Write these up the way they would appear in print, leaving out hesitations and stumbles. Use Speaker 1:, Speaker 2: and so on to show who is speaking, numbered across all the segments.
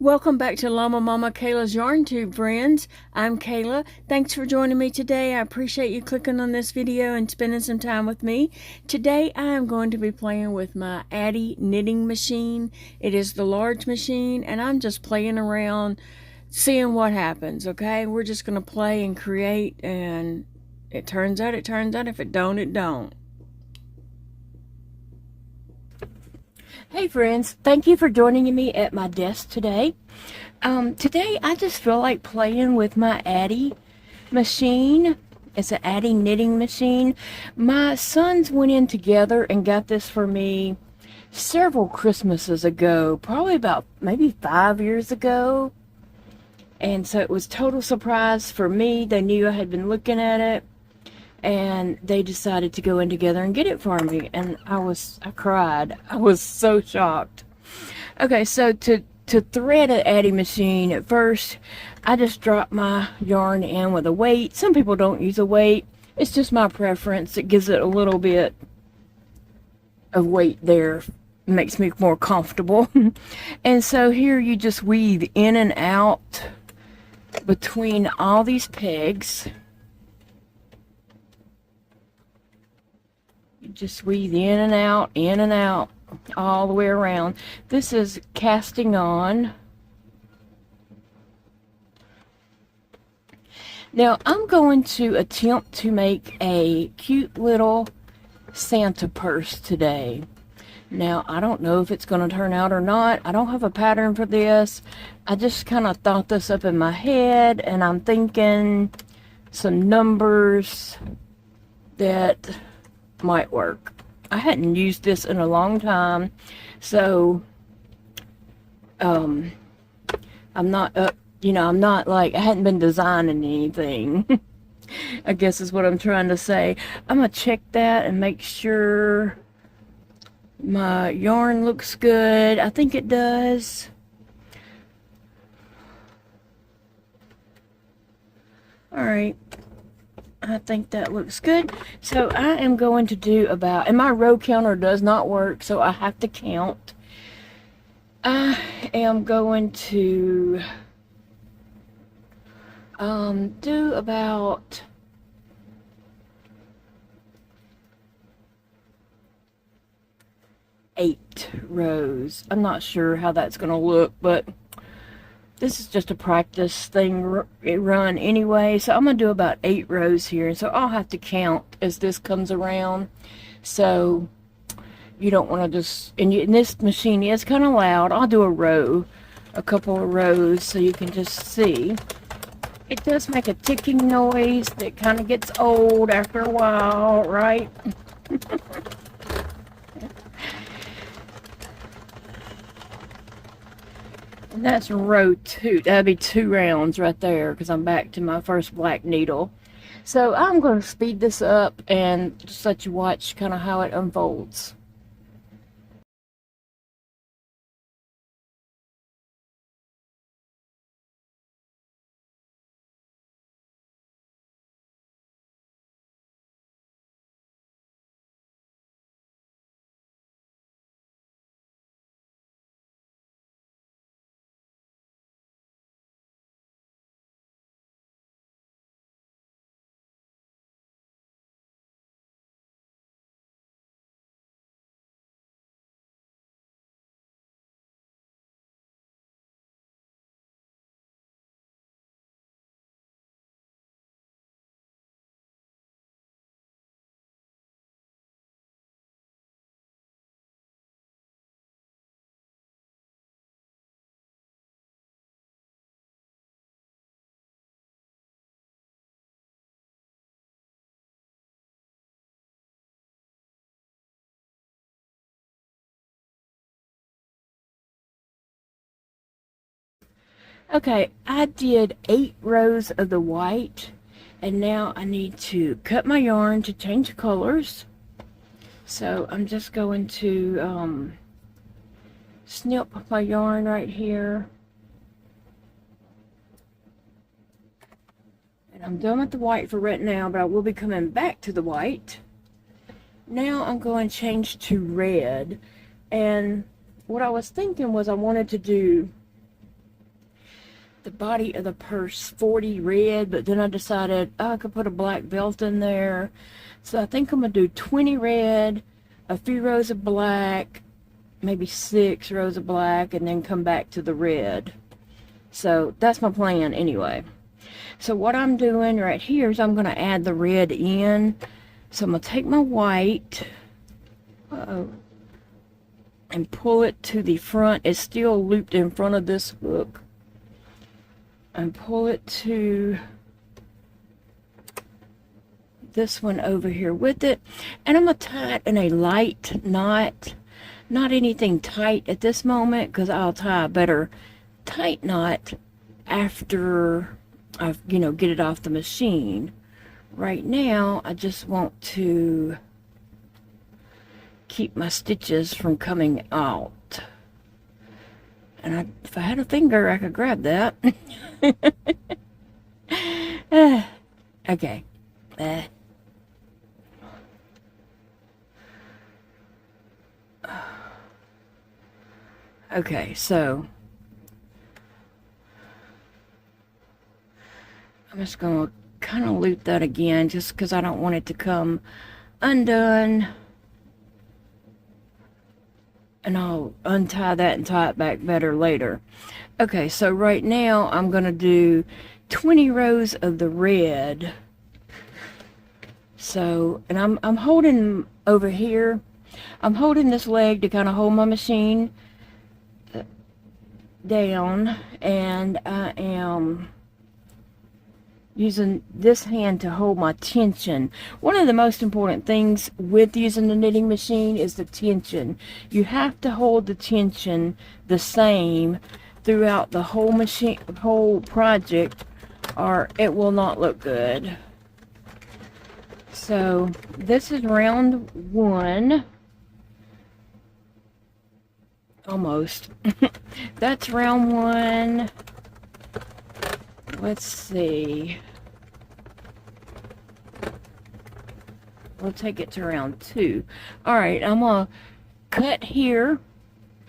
Speaker 1: Welcome back to Llama Mama Kayla's Yarn Tube, friends. I'm Kayla. Thanks for joining me today. I appreciate you clicking on this video and spending some time with me. Today I am going to be playing with my Addi knitting machine. It is the large machine and I'm just playing around, seeing what happens, okay? We're just going to play and create, and it turns out, it turns out. If it don't, it don't. Hey friends, thank you for joining me at my desk today. Today I just feel like playing with my Addi machine. It's an Addi knitting machine. My sons went in together and got this for me several Christmases ago, probably about maybe 5 years ago. And so it was total surprise for me. They knew I had been looking at it, and they decided to go in together and get it for me, and I cried. I was so shocked. Okay, so to thread an Addi machine, at first I just drop my yarn in with a weight. Some people don't use a weight. It's just my preference. It gives it a little bit of weight there. It makes me more comfortable. And so here you just weave in and out between all these pegs. Just weave in and out, all the way around. This is casting on. Now I'm going to attempt to make a cute little Santa purse today. Now I don't know if it's going to turn out or not. I don't have a pattern for this. I just kind of thought this up in my head, and I'm thinking some numbers that might work. I hadn't used this in a long time, so I'm not I'm not like, I hadn't been designing anything. I guess is what I'm trying to say. I'm gonna check that and make sure my yarn looks good. I think it does. All right, I think that looks good. So I am going to do about, and my row counter does not work, so I have to count. I am going to do about 8 rows. I'm not sure how that's going to look, but this is just a practice thing run anyway, so I'm going to do about 8 rows here, and so I'll have to count as this comes around. So you don't want to just, and this machine is kind of loud. I'll do a couple of rows so you can just see. It does make a ticking noise that kind of gets old after a while, right? And that's row 2. That'd be 2 rounds right there, because I'm back to my first black needle. So I'm going to speed this up and just let you watch kind of how it unfolds. Okay, I did 8 rows of the white, and now I need to cut my yarn to change colors. So I'm just going to snip my yarn right here. And I'm done with the white for right now, but I will be coming back to the white. Now I'm going to change to red, and what I was thinking was I wanted to do the body of the purse 40 red, but then I decided I could put a black belt in there. So I think I'm going to do 20 red, a few rows of black, maybe 6 rows of black, and then come back to the red. So that's my plan anyway. So what I'm doing right here is I'm going to add the red in. So I'm going to take my white and pull it to the front. It's still looped in front of this hook. And pull it to this one over here with it. And I'm going to tie it in a light knot. Not anything tight at this moment, because I'll tie a better tight knot after I, get it off the machine. Right now, I just want to keep my stitches from coming out. And if I had a finger, I could grab that. Okay. Okay, so I'm just going to kind of loop that again, just because I don't want it to come undone. And I'll untie that and tie it back better later. Okay, so right now I'm going to do 20 rows of the red. So, and I'm holding over here. I'm holding this leg to kind of hold my machine down, and I am using this hand to hold my tension. One of the most important things with using the knitting machine is the tension. You have to hold the tension the same throughout the whole project, or it will not look good. So this is round 1. Almost. That's round 1. Let's see. We'll take it to round 2. Alright, I'm going to cut here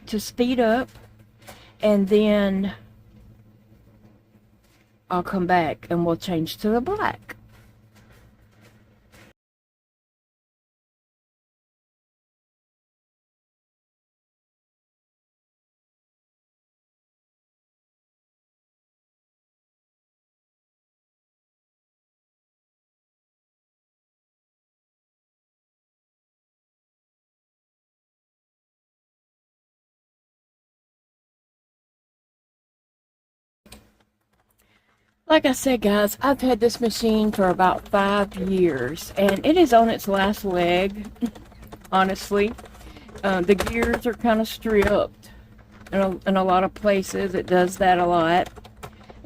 Speaker 1: to speed up, and then I'll come back and we'll change to the black. Like I said, guys, I've had this machine for about 5 years, and it is on its last leg, honestly. The gears are kind of stripped in a lot of places. It does that a lot.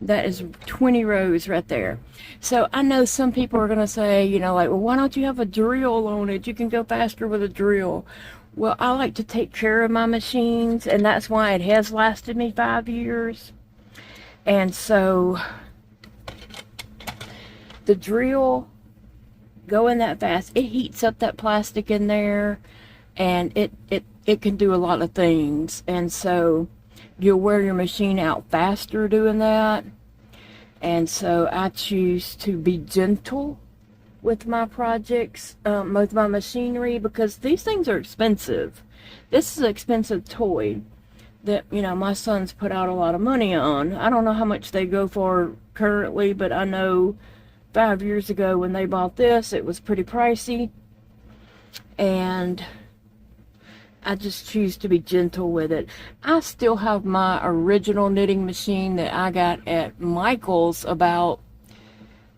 Speaker 1: That is 20 rows right there. So I know some people are going to say, like, well, why don't you have a drill on it? You can go faster with a drill. Well, I like to take care of my machines, and that's why it has lasted me 5 years. And so the drill going that fast, it heats up that plastic in there, and it can do a lot of things. And so you'll wear your machine out faster doing that. And so I choose to be gentle with my projects, with my machinery, because these things are expensive. This is an expensive toy that, my son's put out a lot of money on. I don't know how much they go for currently, but I know 5 years ago when they bought this, it was pretty pricey. And I just choose to be gentle with it. I still have my original knitting machine that I got at Michael's about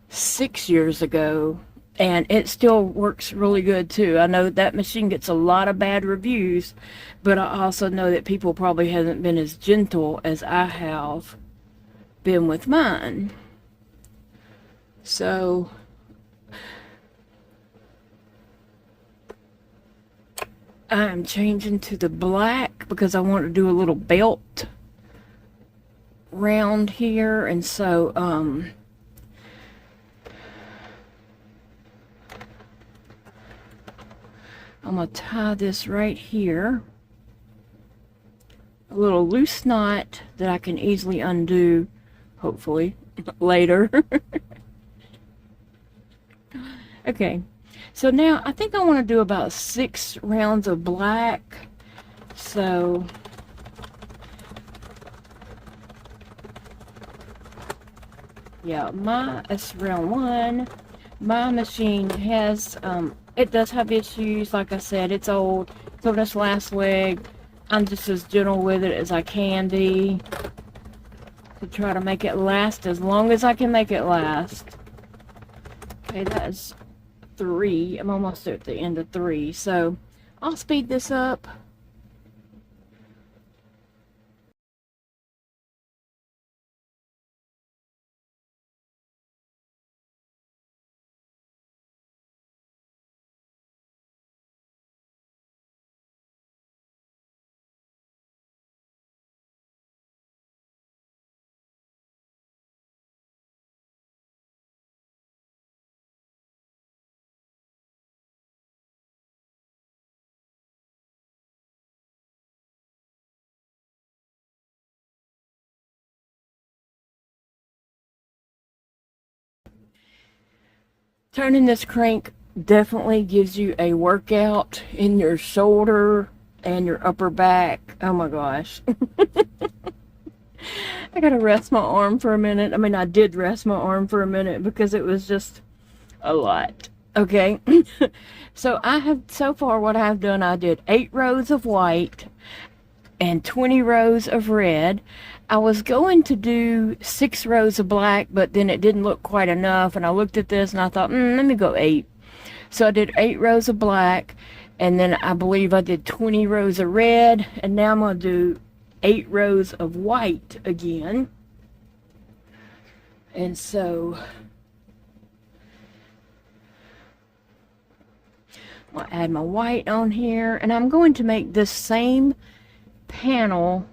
Speaker 1: 6 years ago, and it still works really good too. I know that machine gets a lot of bad reviews, but I also know that people probably haven't been as gentle as I have been with mine. So I'm changing to the black because I want to do a little belt round here, and so I'm gonna tie this right here, a little loose knot that I can easily undo hopefully, later. Okay, so now I think I want to do about 6 rounds of black. So yeah, it's round 1. My machine has, it does have issues. Like I said, it's old. So this last leg, I'm just as gentle with it as I can be to try to make it last as long as I can make it last. Okay, that is 3. I'm almost at the end of 3, so I'll speed this up. Turning this crank definitely gives you a workout in your shoulder and your upper back. Oh my gosh. I gotta rest my arm for a minute. I mean, I did rest my arm for a minute because it was just a lot. Okay. So far what I've done, I did 8 rows of white and 20 rows of red. I was going to do 6 rows of black, but then it didn't look quite enough, and I looked at this and I thought, let me go 8. So I did 8 rows of black, and then I believe I did 20 rows of red, and now I'm going to do 8 rows of white again. And so I'll add my white on here, and I'm going to make this same panel.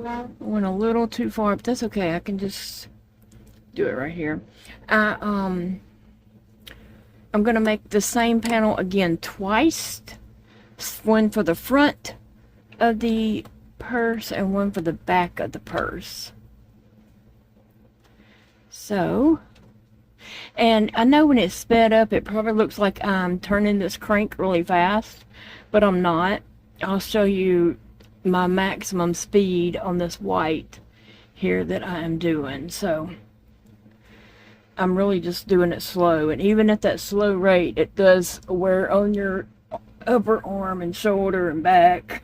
Speaker 1: I went a little too far, but that's okay. I can just do it right here. I'm going to make the same panel again twice. One for the front of the purse and one for the back of the purse. So, and I know when it's sped up, it probably looks like I'm turning this crank really fast, but I'm not. I'll show you my maximum speed on this white here that I am doing. So I'm really just doing it slow, and even at that slow rate, it does wear on your upper arm and shoulder and back.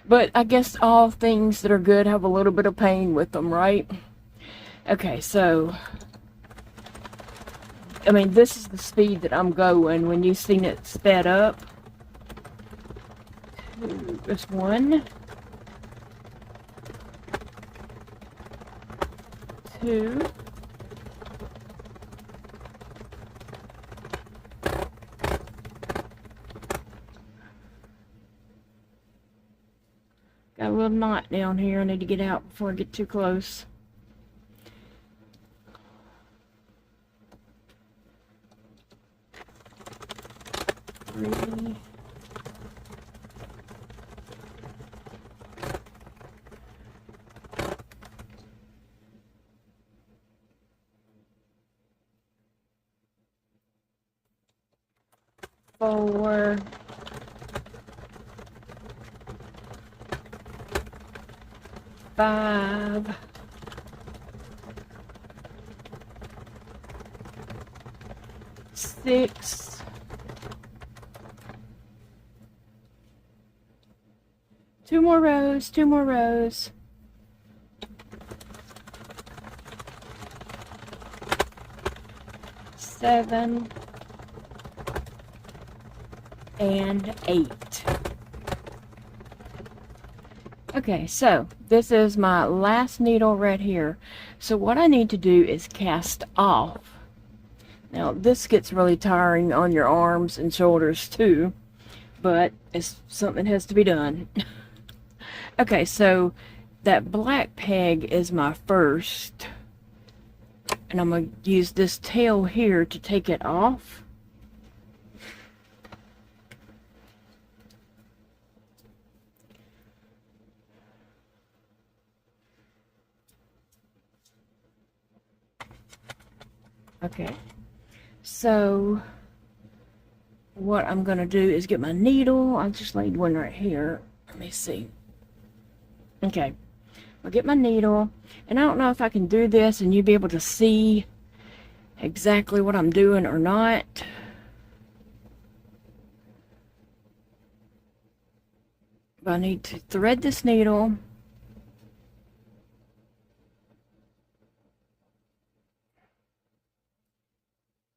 Speaker 1: But I guess all things that are good have a little bit of pain with them, right? Okay, so I mean, this is the speed that I'm going when you've seen it sped up. Just 1, 2, got a little knot down here. I need to get out before I get too close. 3, 4, 5, 6, 2 more rows, 2 more rows. 7 and 8. Okay, so this is my last needle right here. So what I need to do is cast off. Now this gets really tiring on your arms and shoulders too, but it's something that has to be done. Okay, so that black peg is my first, and I'm going to use this tail here to take it off. Okay, so what I'm gonna do is get my needle. I just laid one right here. Let me see. Okay, I'll get my needle, and I don't know if I can do this and you'll be able to see exactly what I'm doing or not. But I need to thread this needle.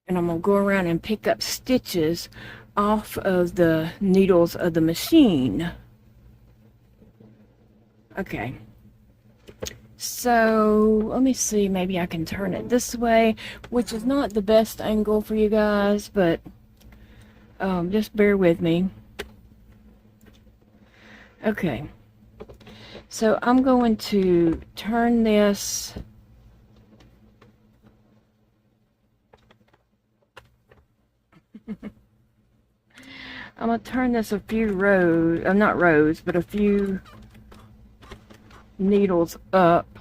Speaker 1: And I'm going to go around and pick up stitches off of the needles of the machine. Okay. So, let me see, maybe I can turn it this way, which is not the best angle for you guys, but just bear with me. Okay. So, I'm going to turn this I'm going to turn this a few rows, not rows, but a few needles up.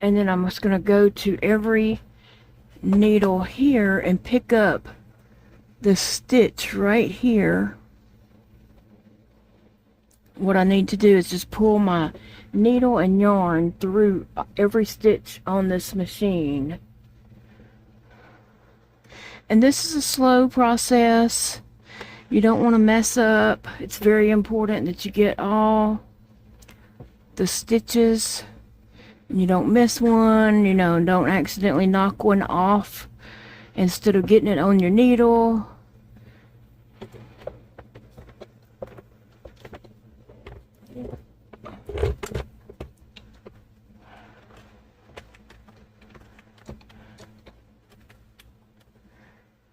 Speaker 1: And then I'm just going to go to every needle here and pick up the stitch right here. What I need to do is just pull my needle and yarn through every stitch on this machine. And this is a slow process. You don't want to mess up. It's very important that you get all the stitches and you don't miss one, you know, don't accidentally knock one off instead of getting it on your needle.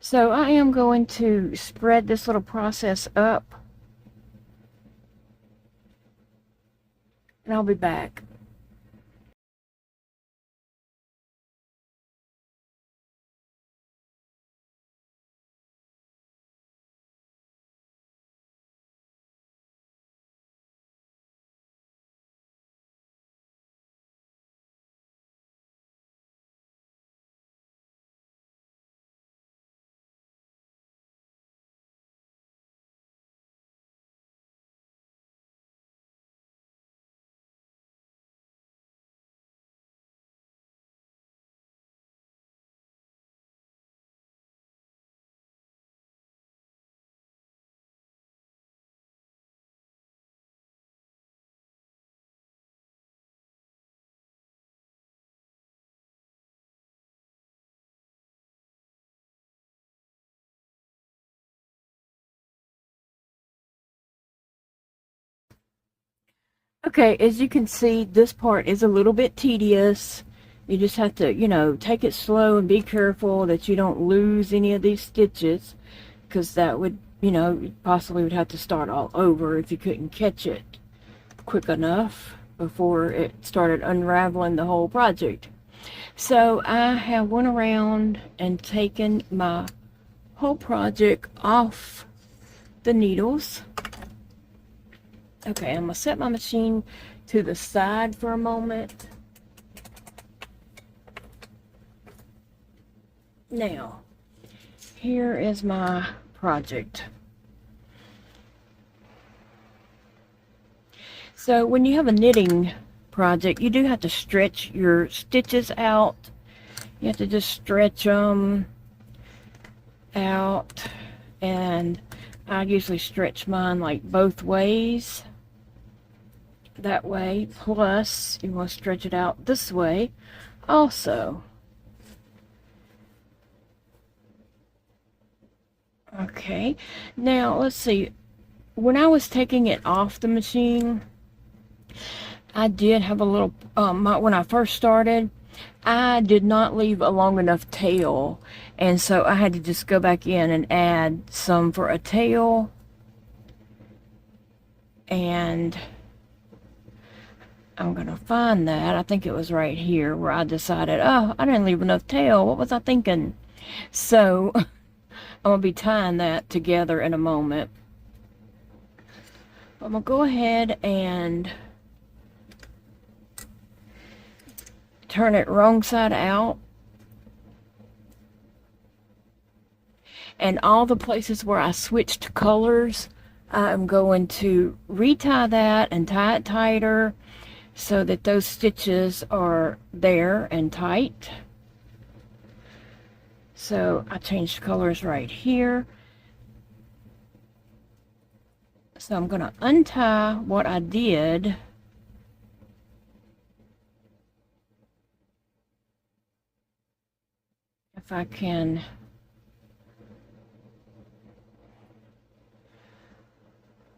Speaker 1: So I am going to spread this little process up, and I'll be back. Okay, as you can see, this part is a little bit tedious. You just have to, you know, take it slow and be careful that you don't lose any of these stitches, because that would, you know, you possibly would have to start all over if you couldn't catch it quick enough before it started unraveling the whole project. So I have went around and taken my whole project off the needles. Okay, I'm going to set my machine to the side for a moment. Now, here is my project. So when you have a knitting project, you do have to stretch your stitches out. You have to just stretch them out, and I usually stretch mine like both ways. That way, plus you want to stretch it out this way also. Okay, now let's see. When I was taking it off the machine, I did have a little, when I first started, I did not leave a long enough tail, and so I had to just go back in and add some for a tail. And I'm gonna find that. I think it was right here where I decided, oh, I didn't leave enough tail. What was I thinking? So I'm gonna be tying that together in a moment. I'm gonna go ahead and turn it wrong side out. And all the places where I switched colors, I'm going to retie that and tie it tighter so that those stitches are there and tight. So I changed colors right here. So I'm going to untie what I did. If I can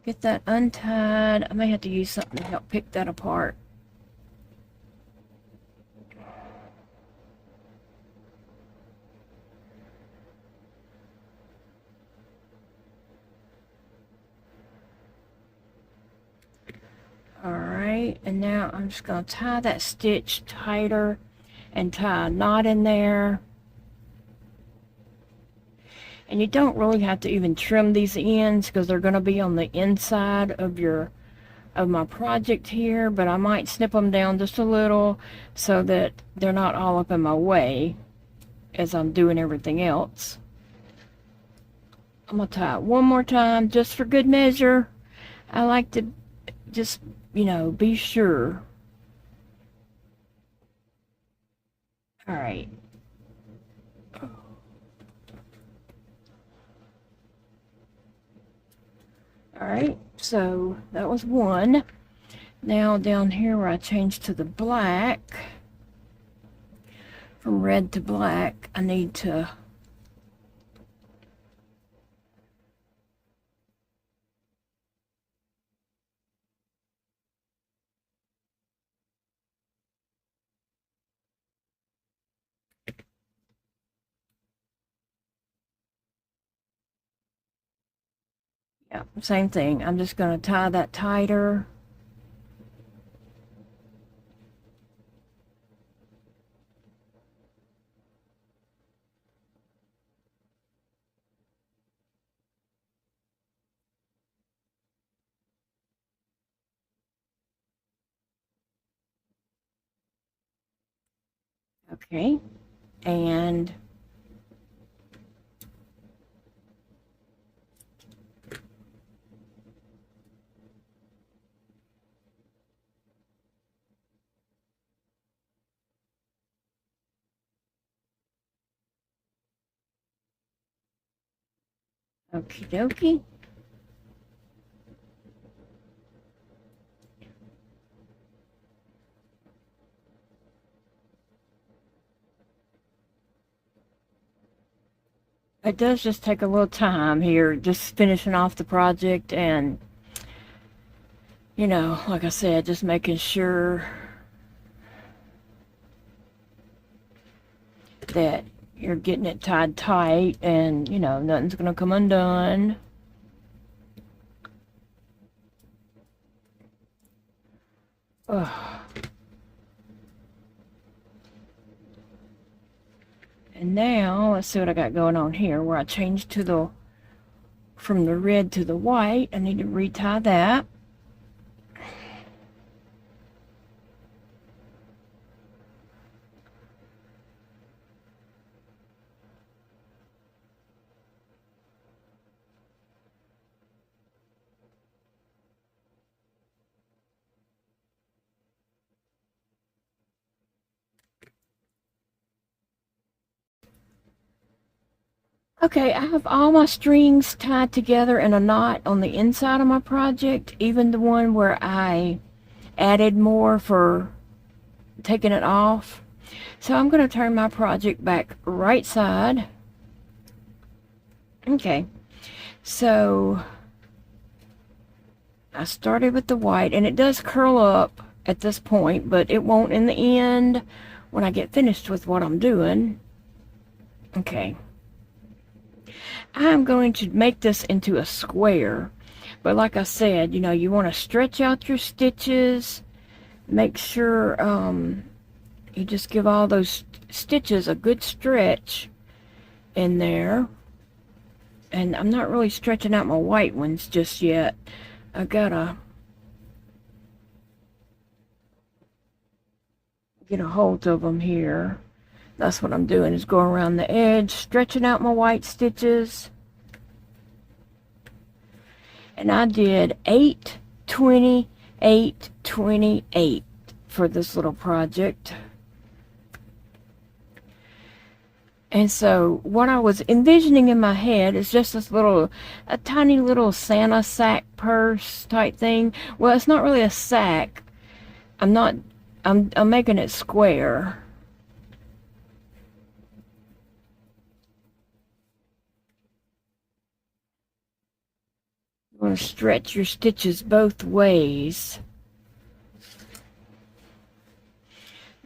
Speaker 1: get that untied. I may have to use something to help pick that apart. Alright, and now I'm just going to tie that stitch tighter and tie a knot in there. And you don't really have to even trim these ends because they're going to be on the inside of my project here, but I might snip them down just a little so that they're not all up in my way as I'm doing everything else. I'm going to tie it one more time just for good measure. I like to just, you know, be sure. All right. Alright, so that was one. Now down here where I changed to the black, from red to black, I need to same thing. I'm just going to tie that tighter. Okay, and okie dokie. It does just take a little time here, just finishing off the project, and you know, like I said, just making sure that you're getting it tied tight and, you know, nothing's going to come undone. Ugh. And now, let's see what I got going on here, where I changed to from the red to the white. I need to retie that. Okay, I have all my strings tied together in a knot on the inside of my project, even the one where I added more for taking it off. So I'm going to turn my project back right side. Okay, so I started with the white, and it does curl up at this point, but it won't in the end when I get finished with what I'm doing. Okay. I'm going to make this into a square, but like I said, you know, you want to stretch out your stitches, make sure you just give all those stitches a good stretch in there. And I'm not really stretching out my white ones just yet. I gotta get a hold of them here. That's what I'm doing, is going around the edge, stretching out my white stitches. And I did 8, 20, 8, 28 for this little project. And so what I was envisioning in my head is just this little, a tiny little Santa sack purse type thing. Well, it's not really a sack. I'm making it square. You want to stretch your stitches both ways.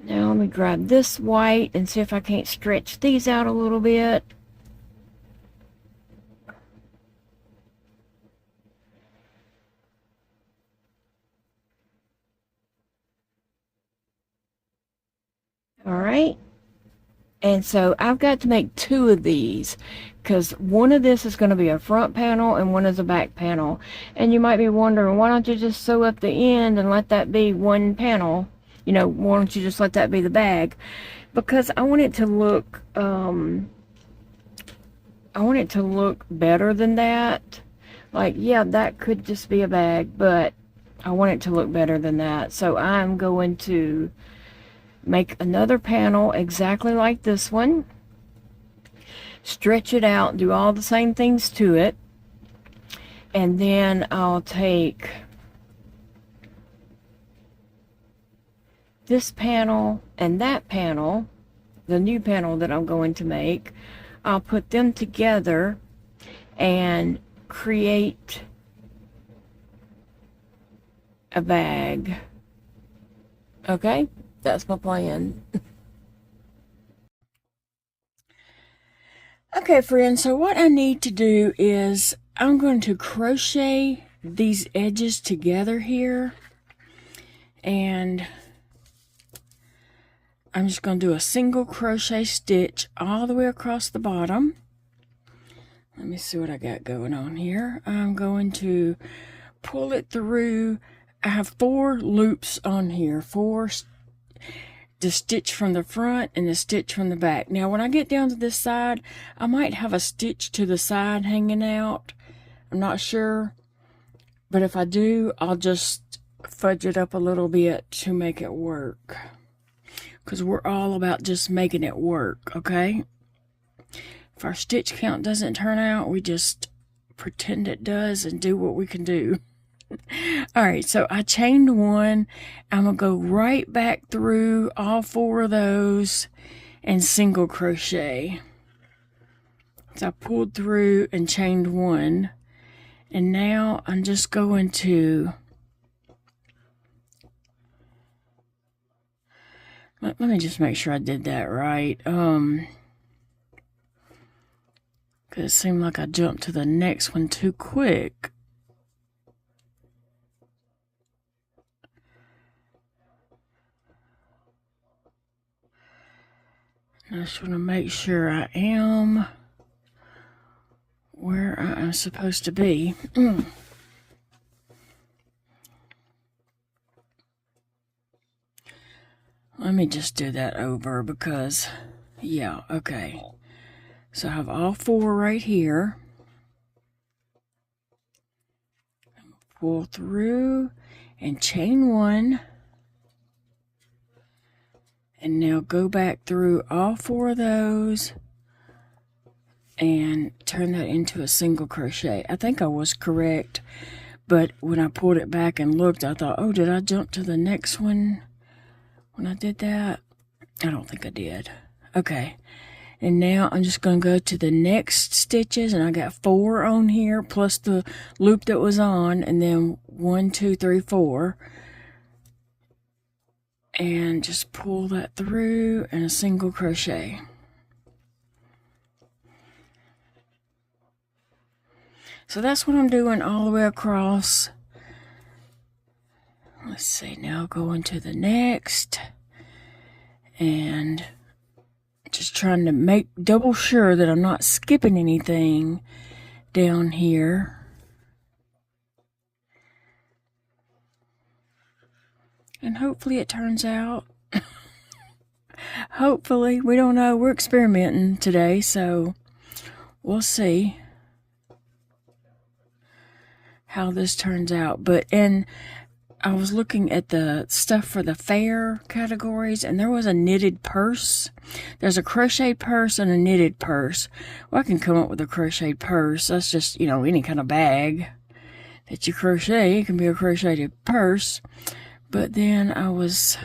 Speaker 1: Now let me grab this white and see if I can't stretch these out a little bit. Alright, and so I've got to make 2 of these, because one of this is going to be a front panel and one is a back panel. And you might be wondering, why don't you just sew up the end and let that be one panel? You know, why don't you just let that be the bag? Because I want it to look, better than that. Like, yeah, that could just be a bag, but I want it to look better than that. So I'm going to make another panel exactly like this one, stretch it out, do all the same things to it, and then I'll take this panel and that panel, the new panel that I'm going to make, I'll put them together and create a bag. Okay? That's my plan. Okay, friends, so what I need to do is I'm going to crochet these edges together here, and I'm just going to do a single crochet stitch all the way across the bottom. Let me see what I got going on here. I'm going to pull it through. I have 4 loops on here, 4 the stitch from the front and the stitch from the back. Now when I get down to this side, I might have a stitch to the side hanging out. I'm not sure, but if I do, I'll just fudge it up a little bit to make it work, because we're all about just making it work. Okay, if our stitch count doesn't turn out, we just pretend it does and do what we can do. Alright, so I chained 1. I'm going to go right back through all 4 of those and single crochet. So I pulled through and chained 1. And now I'm just going to... Let me just make sure I did that right. Because it seemed like I jumped to the next one too quick. I just want to make sure I am where I am supposed to be. Let me just do that over because, yeah, okay. So I have all 4 right here. Pull through and chain 1. And now go back through all 4 of those and turn that into a single crochet. I think I was correct, but when I pulled it back and looked, I thought, oh, did I jump to the next one when I did that? I don't think I did. Okay, and now I'm just going to go to the next stitches, and I got 4 on here plus the loop that was on, and then 1, 2, 3, 4. And just pull that through and a single crochet. So that's what I'm doing all the way across. Let's see, now going to the next and just trying to make double sure that I'm not skipping anything down here. And hopefully it turns out. hopefully, we don't know. We're experimenting today, so we'll see how this turns out. And I was looking at the stuff for the fair categories, and there was a knitted purse. There's a crocheted purse and a knitted purse. Well, I can come up with a crocheted purse. That's just, any kind of bag that you crochet. It can be a crocheted purse. But then I was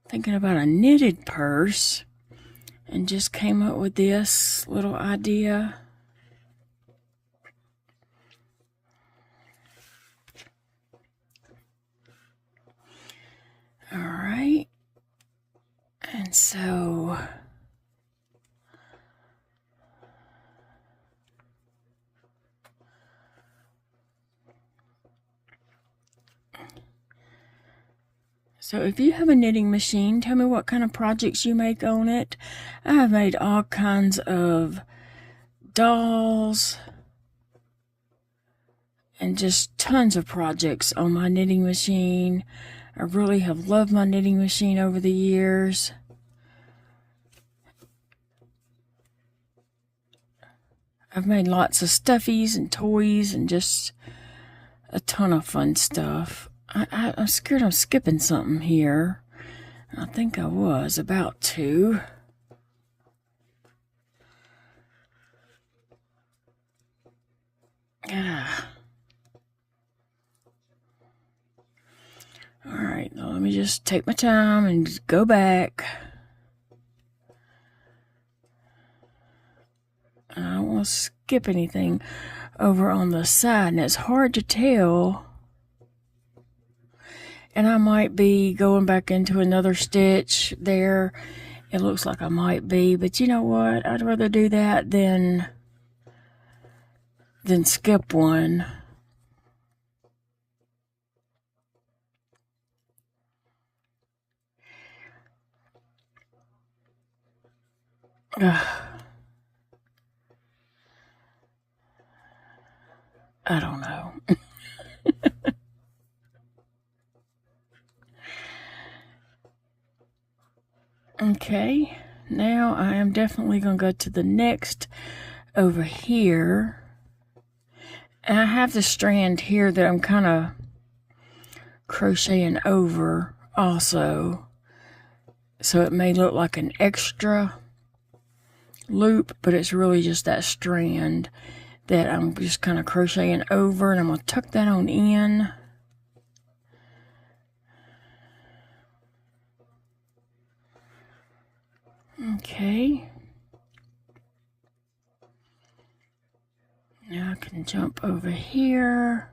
Speaker 1: thinking about a knitted purse and just came up with this little idea. All right. And so if you have a knitting machine, tell me what kind of projects you make on it. I have made all kinds of dolls and just tons of projects on my knitting machine. I really have loved my knitting machine over the years. I've made lots of stuffies and toys and just a ton of fun stuff. I'm scared I'm skipping something here. I think I was about to. Alright, now let me just take my time and just go back. I don't want to skip anything over on the side, and it's hard to tell. And I might be going back into another stitch there. It looks like I might be, but you know what? I'd rather do that than skip one. I don't know. Okay, now I am definitely going to go to the next over here. And I have the strand here that I'm kind of crocheting over also. So it may look like an extra loop, but it's really just that strand that I'm just kind of crocheting over, and I'm going to tuck that on in. Okay. Now I can jump over here.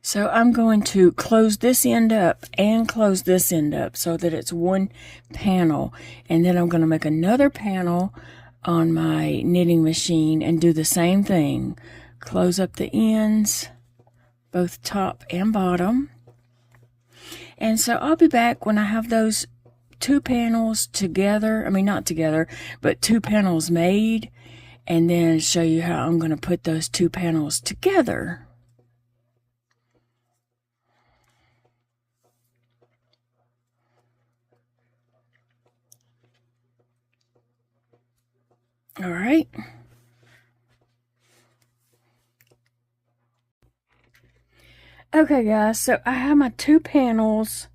Speaker 1: So I'm going to close this end up and close this end up so that it's one panel. And then I'm going to make another panel on my knitting machine and do the same thing. Close up the ends, both top and bottom. And so I'll be back when I have those two panels together. I mean, not together, but two panels made. And then show you how I'm going to put those two panels together. All right. Okay, guys, so I have my two panels,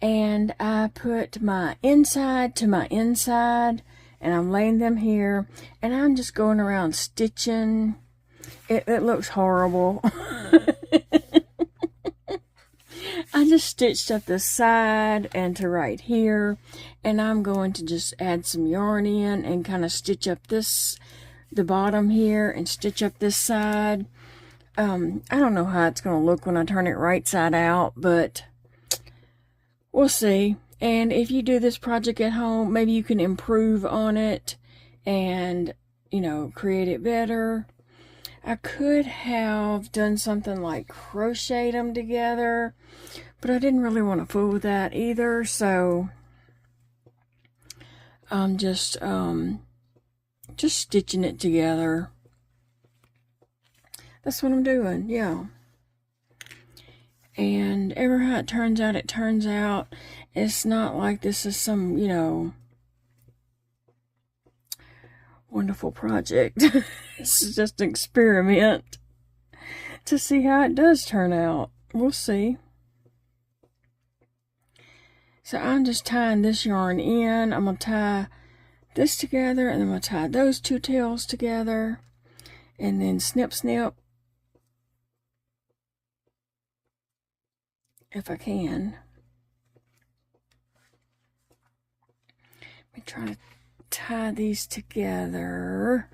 Speaker 1: and I put my inside to my inside, and I'm laying them here, and I'm just going around stitching. It looks horrible. I just stitched up the side and to right here, and I'm going to just add some yarn in and kind of stitch up the bottom here, and stitch up this side. I don't know how it's going to look when I turn it right side out, but we'll see. And if you do this project at home, maybe you can improve on it and, create it better. I could have done something like crochet them together, But I didn't really want to fool with that either, so I'm just stitching it together. That's what I'm doing, yeah. And ever how it turns out, it turns out. It's not like this is some, you know, wonderful project. It's just an experiment to see how it does turn out. We'll see. So I'm just tying this yarn in. I'm going to tie this together, and I'm going to tie those two tails together, and then snip, snip, if I can. Let me try to tie these together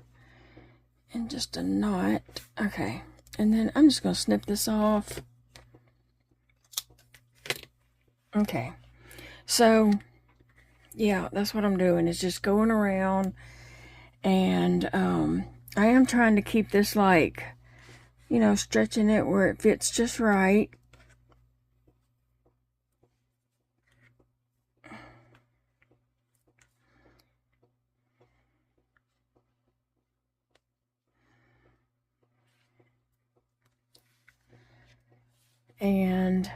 Speaker 1: in just a knot. Okay, and then I'm just going to snip this off. Okay, so yeah, that's what I'm doing, is just going around, and I am trying to keep this, like, you know, stretching it where it fits just right. And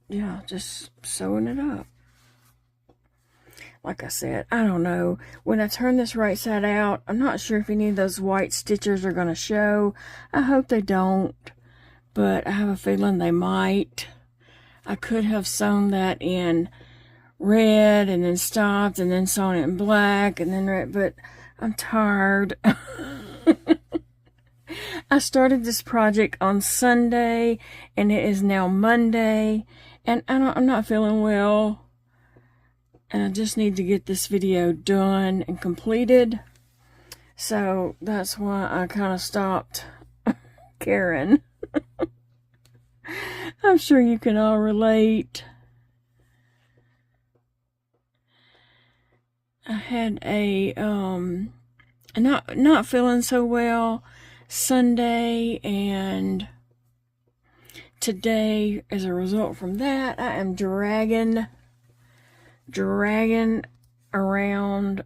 Speaker 1: yeah, just sewing it up. Like I said, I don't know. When I turn this right side out, I'm not sure if any of those white stitches are going to show. I hope they don't, but I have a feeling they might. I could have sewn that in red and then stopped and then sewn it in black and then red, but I'm tired. I started this project on Sunday, and it is now Monday, and I'm not feeling well, and I just need to get this video done and completed. So that's why I kind of stopped caring. I'm sure you can all relate. I had a not feeling so well Sunday, and today, as a result from that, I am dragging around.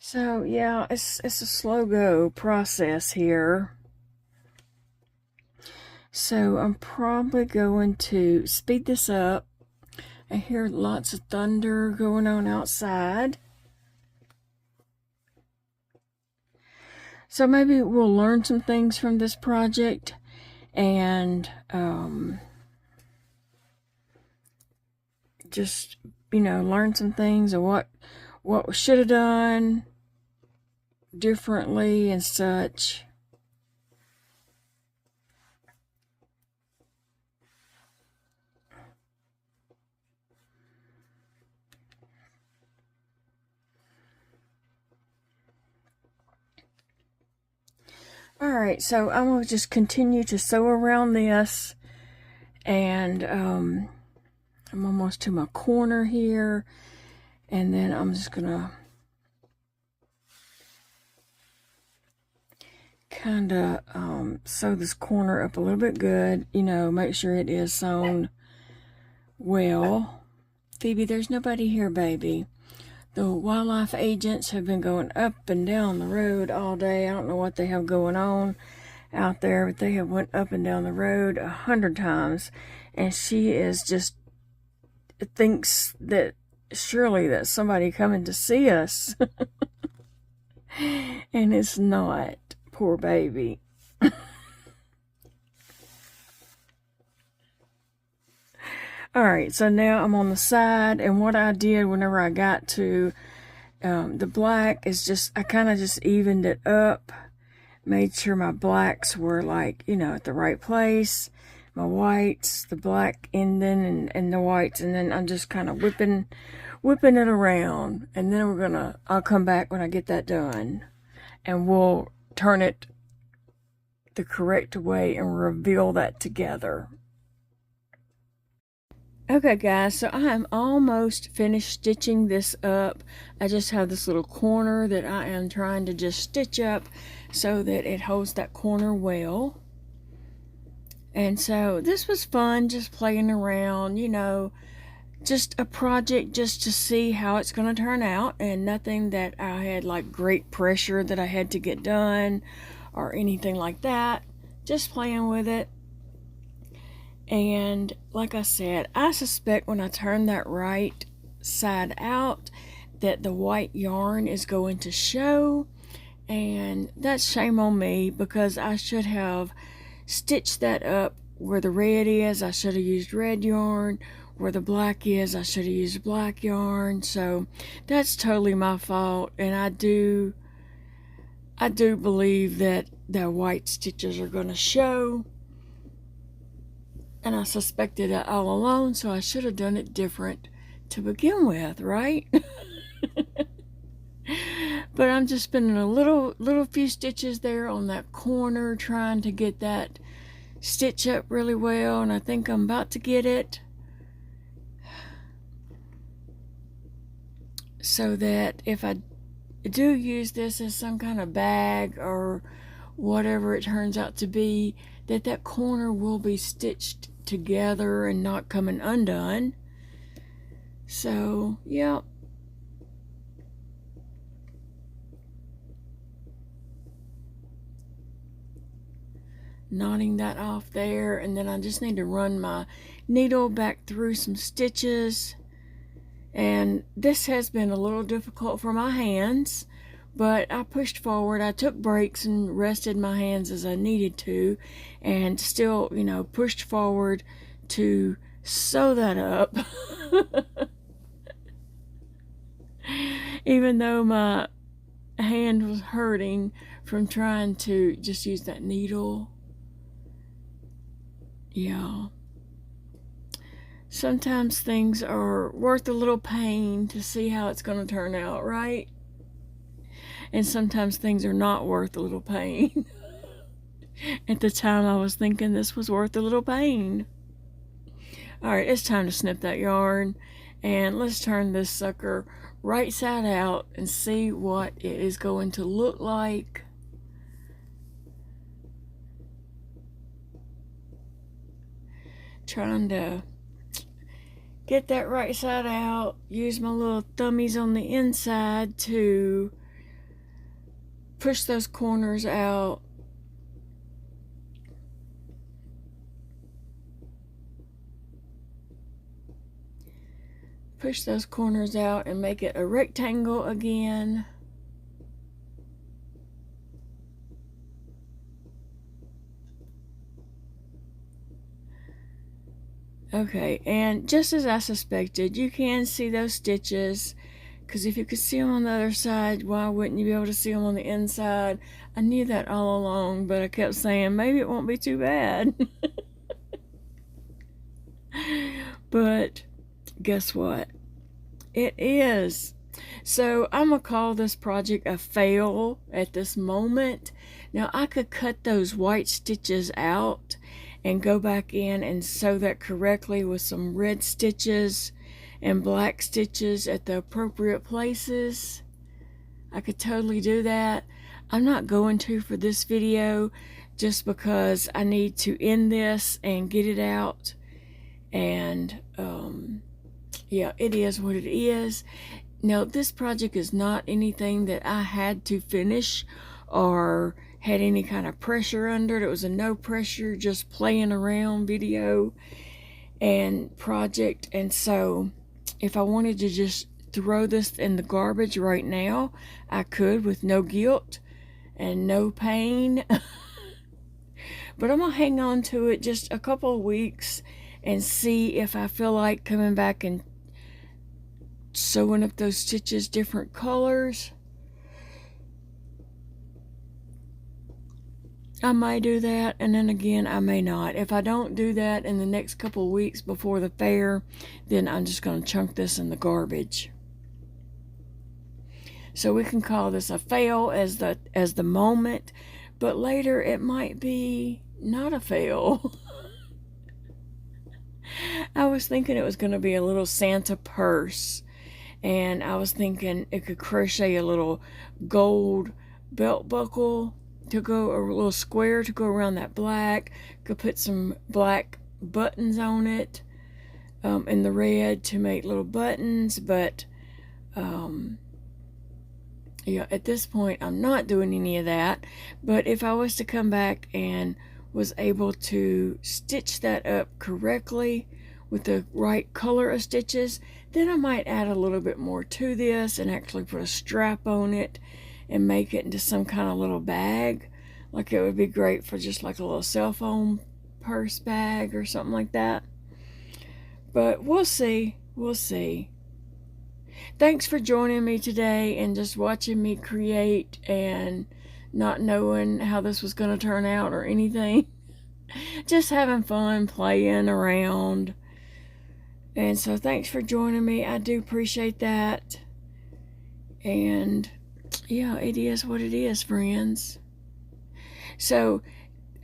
Speaker 1: So yeah, it's a slow go process here. So I'm probably going to speed this up. I hear lots of thunder going on outside. So maybe we'll learn some things from this project, and just, you know, learn some things of what we should have done differently and such. Alright, so I'm going to just continue to sew around this, and I'm almost to my corner here, and then I'm just going to kind of sew this corner up a little bit good, you know, make sure it is sewn well. Phoebe, there's nobody here, baby. The wildlife agents have been going up and down the road all day. I don't know what they have going on out there, but they have went up and down the road 100 times, and she is just thinks that surely that somebody coming to see us. And it's not. Poor baby. Alright, so now I'm on the side, and what I did whenever I got to the black is just, I kind of just evened it up, made sure my blacks were, like, you know, at the right place, my whites, the black ending, and the whites, and then I'm just kind of whipping it around, and then I'll come back when I get that done, and we'll turn it the correct way and reveal that together. Okay guys, so I am almost finished stitching this up. I just have this little corner that I am trying to just stitch up so that it holds that corner well. And so this was fun, just playing around, you know, just a project just to see how it's going to turn out, and nothing that I had like great pressure that I had to get done or anything like that. Just playing with it. And like I said, I suspect when I turn that right side out that the white yarn is going to show, and that's shame on me because I should have stitched that up where the red is. I should have used red yarn. Where the black is, I should have used black yarn. So that's totally my fault, and I do believe that the white stitches are going to show. And I suspected it all along, so I should have done it different to begin with, right? But I'm just spending a little few stitches there on that corner, trying to get that stitch up really well, and I think I'm about to get it. So that if I do use this as some kind of bag or whatever it turns out to be, that corner will be stitched together and not coming undone. So yeah, knotting that off there, and then I just need to run my needle back through some stitches. And this has been a little difficult for my hands, but I pushed forward. I took breaks and rested my hands as I needed to, and still, you know, pushed forward to sew that up. Even though my hand was hurting from trying to just use that needle. Yeah. Sometimes things are worth a little pain to see how it's going to turn out, right? And sometimes things are not worth a little pain. At the time, I was thinking this was worth a little pain. Alright, it's time to snip that yarn. And let's turn this sucker right side out and see what it is going to look like. Trying to get that right side out, use my little thummies on the inside to push those corners out. Push those corners out and make it a rectangle again. Okay, and just as I suspected, you can see those stitches, because if you could see them on the other side, why wouldn't you be able to see them on the inside? I knew that all along, but I kept saying maybe it won't be too bad. But guess what? It is. So I'm gonna call this project a fail at this moment. Now I could cut those white stitches out and go back in and sew that correctly with some red stitches and black stitches at the appropriate places. I could totally do that. I'm not going to for this video just because I need to end this and get it out. And yeah, it is what it is. Now this project is not anything that I had to finish or had any kind of pressure under it. It was a no pressure, just playing around video and project. And so if I wanted to just throw this in the garbage right now, I could with no guilt and no pain. But I'm gonna hang on to it just a couple of weeks and see if I feel like coming back and sewing up those stitches different colors. I may do that, and then again I may not. If I don't do that in the next couple of weeks before the fair, then I'm just going to chunk this in the garbage. So we can call this a fail as the moment, but later it might be not a fail. I was thinking it was going to be a little Santa purse. And I was thinking it could crochet a little gold belt buckle to go, or a little square to go around that black. Could put some black buttons on it, in the red to make little buttons. But yeah, at this point I'm not doing any of that. But if I was to come back and was able to stitch that up correctly with the right color of stitches, then I might add a little bit more to this and actually put a strap on it and make it into some kind of little bag. Like it would be great for just like a little cell phone purse bag or something like that. But we'll see. We'll see. Thanks for joining me today and just watching me create and not knowing how this was going to turn out or anything. Just having fun playing around. And so thanks for joining me. I do appreciate that. And yeah, it is what it is, friends. So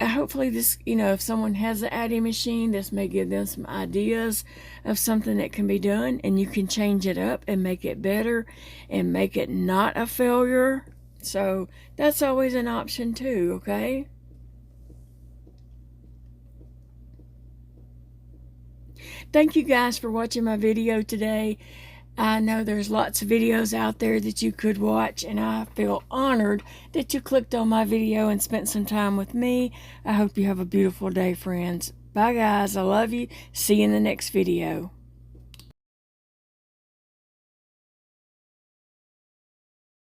Speaker 1: hopefully this, if someone has an Addi machine, this may give them some ideas of something that can be done, and you can change it up and make it better and make it not a failure. So that's always an option too, okay? Thank you guys for watching my video today. I know there's lots of videos out there that you could watch, and I feel honored that you clicked on my video and spent some time with me. I hope you have a beautiful day, friends. Bye, guys. I love you. See you in the next video.